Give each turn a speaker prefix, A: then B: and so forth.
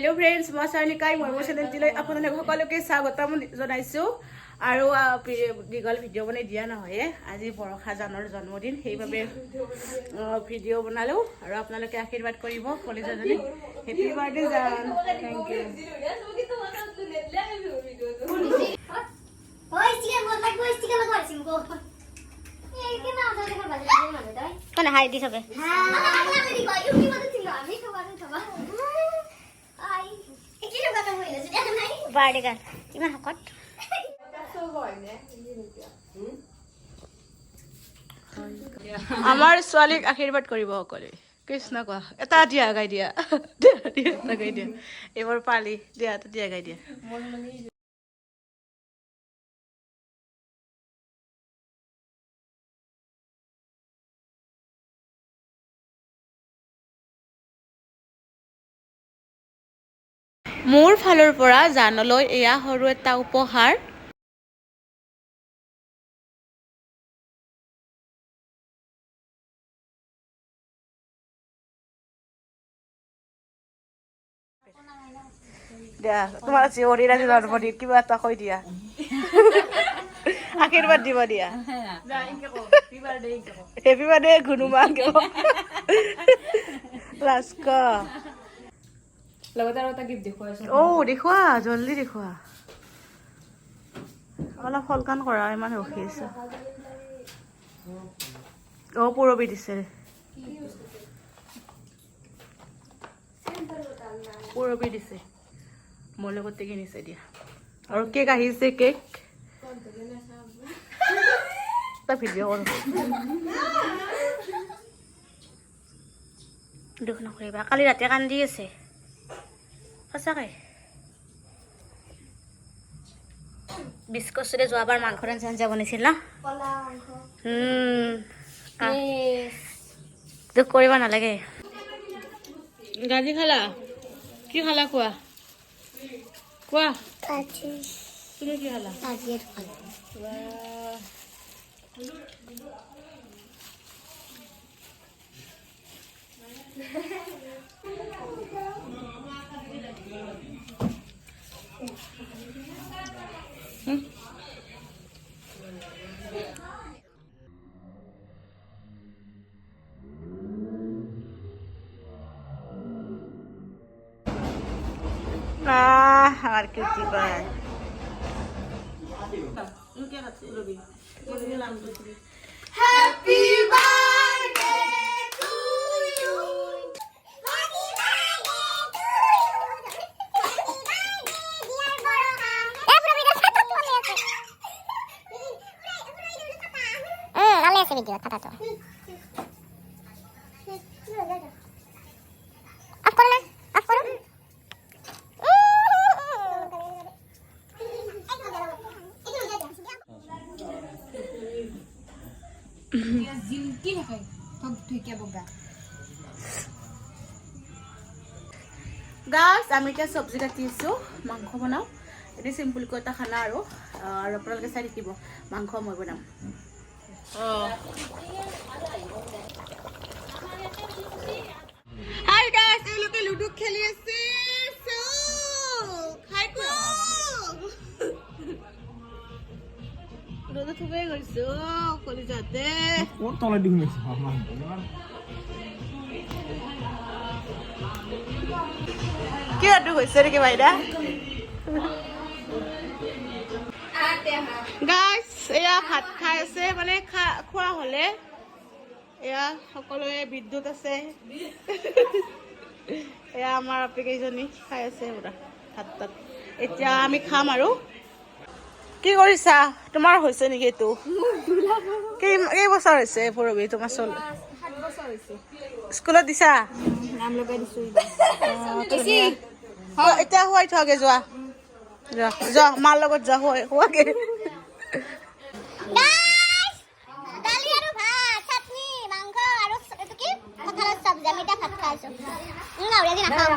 A: Hello friends, মই চাৰ্নিকাই মোৰ চেনেলটিলৈ আপোনালোক সকলোকে স্বাগতম জনাইছো আৰু দীঘল ভিডিঅ' বনাই দিয়া নহয় আজি বৰষা জানৰ জন্মদিন সেইভাবে ভিডিঅ' বনালো আৰু আপোনালোকে আশীৰ্বাদ কৰিব কলেজজনী হেপি বাৰ্থডে জান থ্যাংক ইউ
B: ওই চিকেন বল লাগবে চিকেন লাগবে গো এই কি না ওটা দেখা বাজে মানে তাই কোন হাই দি সবে হ্যাঁ আমি দি কই ইউনি মত ছিল আমি খাবা আই কি কথা হইলো সেটা নাই বাড়ি গান ইমান হকট
A: আমাৰ ছোৱালীক আশীৰ্বাদ কৰিব সকলে কৃষ্ণ কোৱা এটা দিয়া গাই দিয়া দিয়া গাই দিয়া এবাৰ পালি দিয়া দিয়া গাই দিয়া মোৰ ফালৰ পৰা জানলৈ এয়া সৰু এটা উপহাৰ দিয়া তোমাৰ জীৱনীৰ আজি জন্মদিন কিবা এটা কৈ দিয়া আশীৰ্বাদ দিব দিয়া হেপি বাৰ্থডে গুনুমা লাস্ক
C: লগতে আৰু এটা গিফ্ট দেখুৱাইছো
A: দেখুৱা জলদি দেখুৱা অলপ ফলকান কৰা ইমান ৰখি আছে পূৰবী দিছে পূৰবী দিছে মোৰ লগতে কিনিছে দিয়া আৰু কেক আহিছে কেক এটা ভিডিঅ' কৰোঁ দুখ নকৰিবা কালি ৰাতি কান্দি আছে সঁচাকে বিস্কুট যোৱাবাৰ মাংস আঞ্জা বনাইছিল না দুখ কৰিব নালাগে গাজি খালা কি খালা কোৱা কোৱা তুমি কি খালা আমার cutie bye
B: happy birthday to you video tata তো অফ করো না অফ করো
C: জিলকি থাকে সব ঠিকে বগা
A: গাছ আমি এতিয়া চব্জি কাটিছোঁ মাংস বনাওঁ এটি চিম্পুলকৈ এটা খানা আৰু আপোনালোকে চাই থাকিব মাংস মই বনাম হাই গাইস এওঁলোকে লুডু খেলি আছে লুডু থুবে গৈছো কলিজাতে
D: ক'ত তলে দিম
A: কি লুডু হৈছে নেকি বাইদা গাইস এয়া ভাত খাই আছে মানে খোৱা হলে এয়া সকলোৱে বিদ্যুৎ আছে এয়া আমাৰ আপেকেইজনী খাই আছে পুৰা ভাত তাত এতিয়া আমি খাম আৰু কি কৰিছা তোমাৰ হৈছে নেকি এইটো কেইবছৰ হৈছে পূৰবী তোমাৰ 7 বছৰ হৈছে স্কুলত দিছা নাম লগাই দিছো এতিয়া শুৱাই থোৱাগে যোৱা যা মাৰ লগত যা হোৱাগে
B: দালি আৰু ভাত চাটনি মাংস আৰু এটো কি কঁঠালৰ চব্জি আমি এটা ভাত খাইছো নাও ৰেডি নাখাও